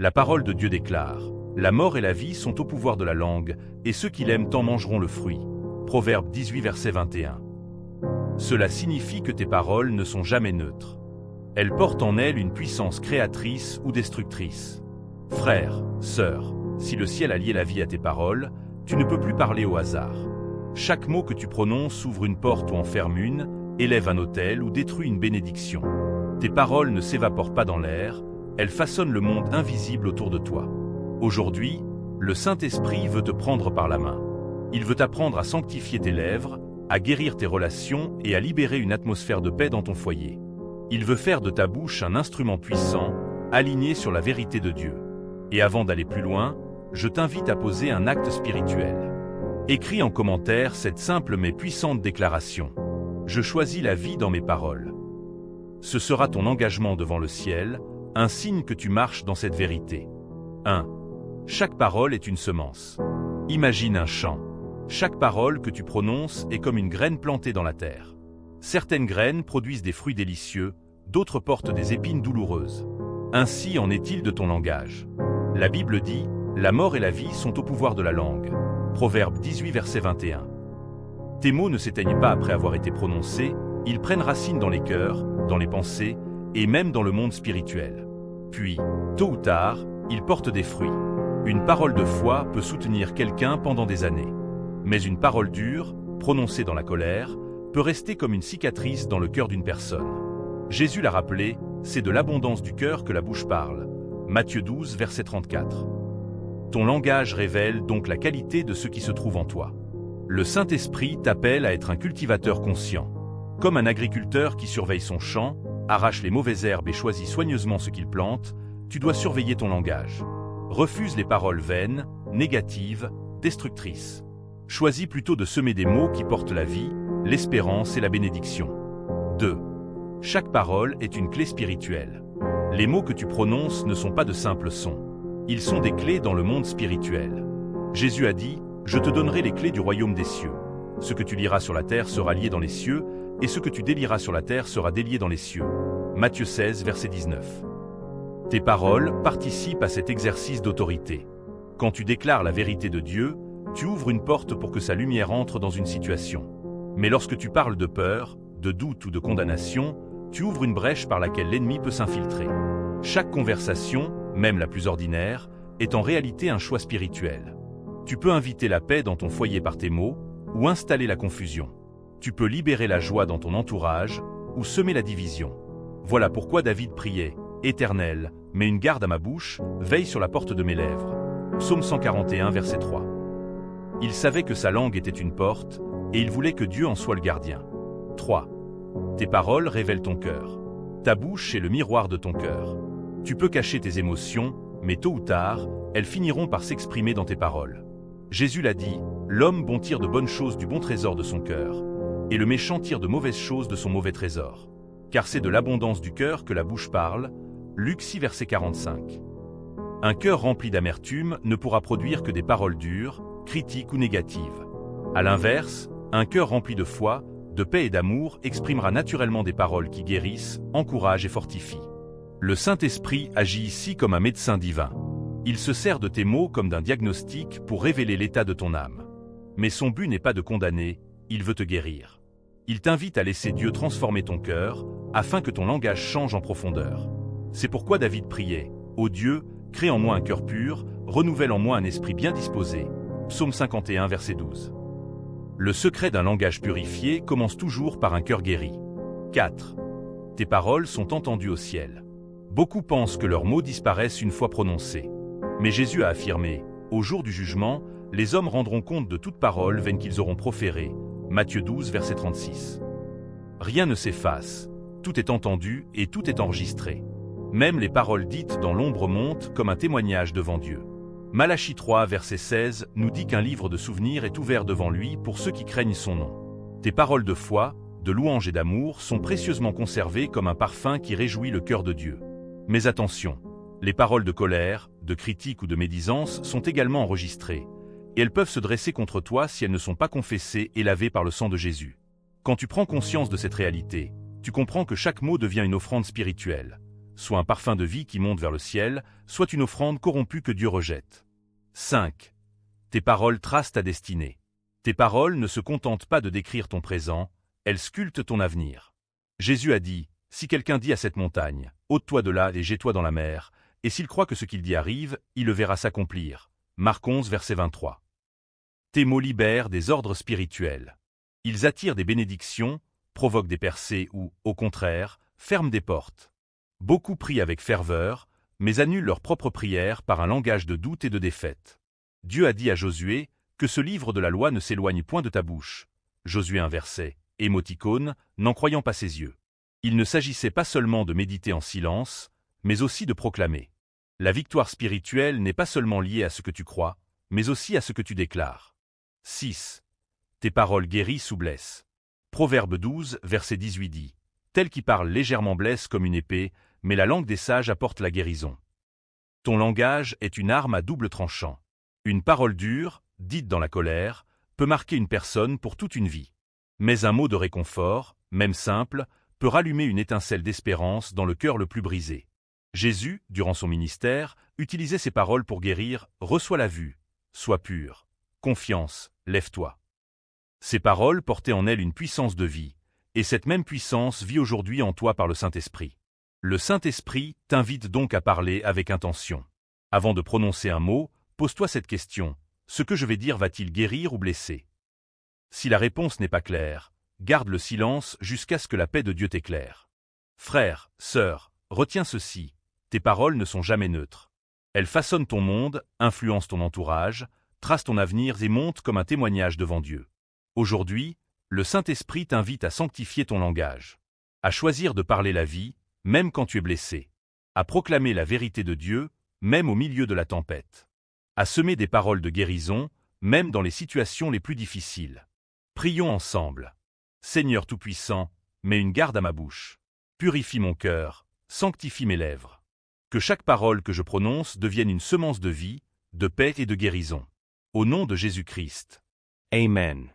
La parole de Dieu déclare: la mort et la vie sont au pouvoir de la langue, et ceux qui l'aiment en mangeront le fruit. Proverbe 18, verset 21. Cela signifie que tes paroles ne sont jamais neutres. Elles portent en elles une puissance créatrice ou destructrice. Frère, sœur, si le ciel a lié la vie à tes paroles, tu ne peux plus parler au hasard. Chaque mot que tu prononces ouvre une porte ou en ferme une, élève un autel ou détruit une bénédiction. Tes paroles ne s'évaporent pas dans l'air, elles façonnent le monde invisible autour de toi. Aujourd'hui, le Saint-Esprit veut te prendre par la main. Il veut t'apprendre à sanctifier tes lèvres, à guérir tes relations et à libérer une atmosphère de paix dans ton foyer. Il veut faire de ta bouche un instrument puissant, aligné sur la vérité de Dieu. Et avant d'aller plus loin, je t'invite à poser un acte spirituel. Écris en commentaire cette simple mais puissante déclaration. Je choisis la vie dans mes paroles. Ce sera ton engagement devant le ciel, un signe que tu marches dans cette vérité. 1. Chaque parole est une semence. Imagine un champ. Chaque parole que tu prononces est comme une graine plantée dans la terre. Certaines graines produisent des fruits délicieux, d'autres portent des épines douloureuses. Ainsi en est-il de ton langage. La Bible dit: la mort et la vie sont au pouvoir de la langue. Proverbe 18, verset 21. Tes mots ne s'éteignent pas après avoir été prononcés, ils prennent racine dans les cœurs, dans les pensées, et même dans le monde spirituel. Puis, tôt ou tard, ils portent des fruits. Une parole de foi peut soutenir quelqu'un pendant des années. Mais une parole dure, prononcée dans la colère, peut rester comme une cicatrice dans le cœur d'une personne. Jésus l'a rappelé, c'est de l'abondance du cœur que la bouche parle. Matthieu 12, verset 34. Ton langage révèle donc la qualité de ce qui se trouve en toi. Le Saint-Esprit t'appelle à être un cultivateur conscient. Comme un agriculteur qui surveille son champ, arrache les mauvaises herbes et choisit soigneusement ce qu'il plante, tu dois surveiller ton langage. Refuse les paroles vaines, négatives, destructrices. Choisis plutôt de semer des mots qui portent la vie, l'espérance et la bénédiction. 2. Chaque parole est une clé spirituelle. Les mots que tu prononces ne sont pas de simples sons. Ils sont des clés dans le monde spirituel. Jésus a dit: « Je te donnerai les clés du royaume des cieux. Ce que tu liras sur la terre sera lié dans les cieux, et ce que tu délieras sur la terre sera délié dans les cieux. » Matthieu 16, verset 19. Tes paroles participent à cet exercice d'autorité. Quand tu déclares la vérité de Dieu, tu ouvres une porte pour que sa lumière entre dans une situation. Mais lorsque tu parles de peur, de doute ou de condamnation, tu ouvres une brèche par laquelle l'ennemi peut s'infiltrer. Chaque conversation, même la plus ordinaire, est en réalité un choix spirituel. Tu peux inviter la paix dans ton foyer par tes mots, ou installer la confusion. Tu peux libérer la joie dans ton entourage, ou semer la division. Voilà pourquoi David priait: « Éternel, mets une garde à ma bouche, veille sur la porte de mes lèvres. » Psaume 141, verset 3. Il savait que sa langue était une porte, et il voulait que Dieu en soit le gardien. 3. Tes paroles révèlent ton cœur. Ta bouche est le miroir de ton cœur. Tu peux cacher tes émotions, mais tôt ou tard, elles finiront par s'exprimer dans tes paroles. Jésus l'a dit: « L'homme bon tire de bonnes choses du bon trésor de son cœur, et le méchant tire de mauvaises choses de son mauvais trésor. Car c'est de l'abondance du cœur que la bouche parle. » Luc 6, verset 45. Un cœur rempli d'amertume ne pourra produire que des paroles dures, critiques ou négatives. À l'inverse, un cœur rempli de foi, de paix et d'amour exprimera naturellement des paroles qui guérissent, encouragent et fortifient. Le Saint-Esprit agit ici comme un médecin divin. Il se sert de tes mots comme d'un diagnostic pour révéler l'état de ton âme. Mais son but n'est pas de condamner, il veut te guérir. Il t'invite à laisser Dieu transformer ton cœur, afin que ton langage change en profondeur. C'est pourquoi David priait: « Ô Dieu, crée en moi un cœur pur, renouvelle en moi un esprit bien disposé. » Psaume 51, verset 12. Le secret d'un langage purifié commence toujours par un cœur guéri. 4. Tes paroles sont entendues au ciel. Beaucoup pensent que leurs mots disparaissent une fois prononcés. Mais Jésus a affirmé: « Au jour du jugement, les hommes rendront compte de toute parole vaine qu'ils auront proférée. » Matthieu 12, verset 36. Rien ne s'efface, tout est entendu et tout est enregistré. Même les paroles dites dans l'ombre montent comme un témoignage devant Dieu. Malachie 3, verset 16, nous dit qu'un livre de souvenirs est ouvert devant lui pour ceux qui craignent son nom. Tes paroles de foi, de louange et d'amour sont précieusement conservées comme un parfum qui réjouit le cœur de Dieu. Mais attention, les paroles de colère, de critique ou de médisance sont également enregistrées, et elles peuvent se dresser contre toi si elles ne sont pas confessées et lavées par le sang de Jésus. Quand tu prends conscience de cette réalité, tu comprends que chaque mot devient une offrande spirituelle. soit un parfum de vie qui monte vers le ciel, soit une offrande corrompue que Dieu rejette. 5. Tes paroles tracent ta destinée. Tes paroles ne se contentent pas de décrire ton présent, elles sculptent ton avenir. Jésus a dit, « Si quelqu'un dit à cette montagne, ôte-toi de là et jette-toi dans la mer, et s'il croit que ce qu'il dit arrive, il le verra s'accomplir. » Marc 11, verset 23. Tes mots libèrent des ordres spirituels. Ils attirent des bénédictions, provoquent des percées ou, au contraire, ferment des portes. Beaucoup prient avec ferveur, mais annulent leur propre prière par un langage de doute et de défaite. Dieu a dit à Josué que ce livre de la loi ne s'éloigne point de ta bouche. Josué 1 verset, émoticône, n'en croyant pas ses yeux. Il ne s'agissait pas seulement de méditer en silence, mais aussi de proclamer. La victoire spirituelle n'est pas seulement liée à ce que tu crois, mais aussi à ce que tu déclares. 6. Tes paroles guérissent ou blessent. Proverbe 12, verset 18 dit, « Tel qui parle légèrement blesse comme une épée, mais la langue des sages apporte la guérison. » Ton langage est une arme à double tranchant. Une parole dure, dite dans la colère, peut marquer une personne pour toute une vie. Mais un mot de réconfort, même simple, peut rallumer une étincelle d'espérance dans le cœur le plus brisé. Jésus, durant son ministère, utilisait ces paroles pour guérir « Reçois la vue, sois pur, confiance, lève-toi ». Ces paroles portaient en elles une puissance de vie, et cette même puissance vit aujourd'hui en toi par le Saint-Esprit. Le Saint-Esprit t'invite donc à parler avec intention. Avant de prononcer un mot, pose-toi cette question, ce que je vais dire va-t-il guérir ou blesser? Si la réponse n'est pas claire, garde le silence jusqu'à ce que la paix de Dieu t'éclaire. Frère, sœur, retiens ceci, tes paroles ne sont jamais neutres. Elles façonnent ton monde, influencent ton entourage, tracent ton avenir et montent comme un témoignage devant Dieu. Aujourd'hui, le Saint-Esprit t'invite à sanctifier ton langage, à choisir de parler la vie, même quand tu es blessé, à proclamer la vérité de Dieu, même au milieu de la tempête, à semer des paroles de guérison, même dans les situations les plus difficiles. Prions ensemble. Seigneur Tout-Puissant, mets une garde à ma bouche. Purifie mon cœur, sanctifie mes lèvres. Que chaque parole que je prononce devienne une semence de vie, de paix et de guérison. Au nom de Jésus-Christ. Amen.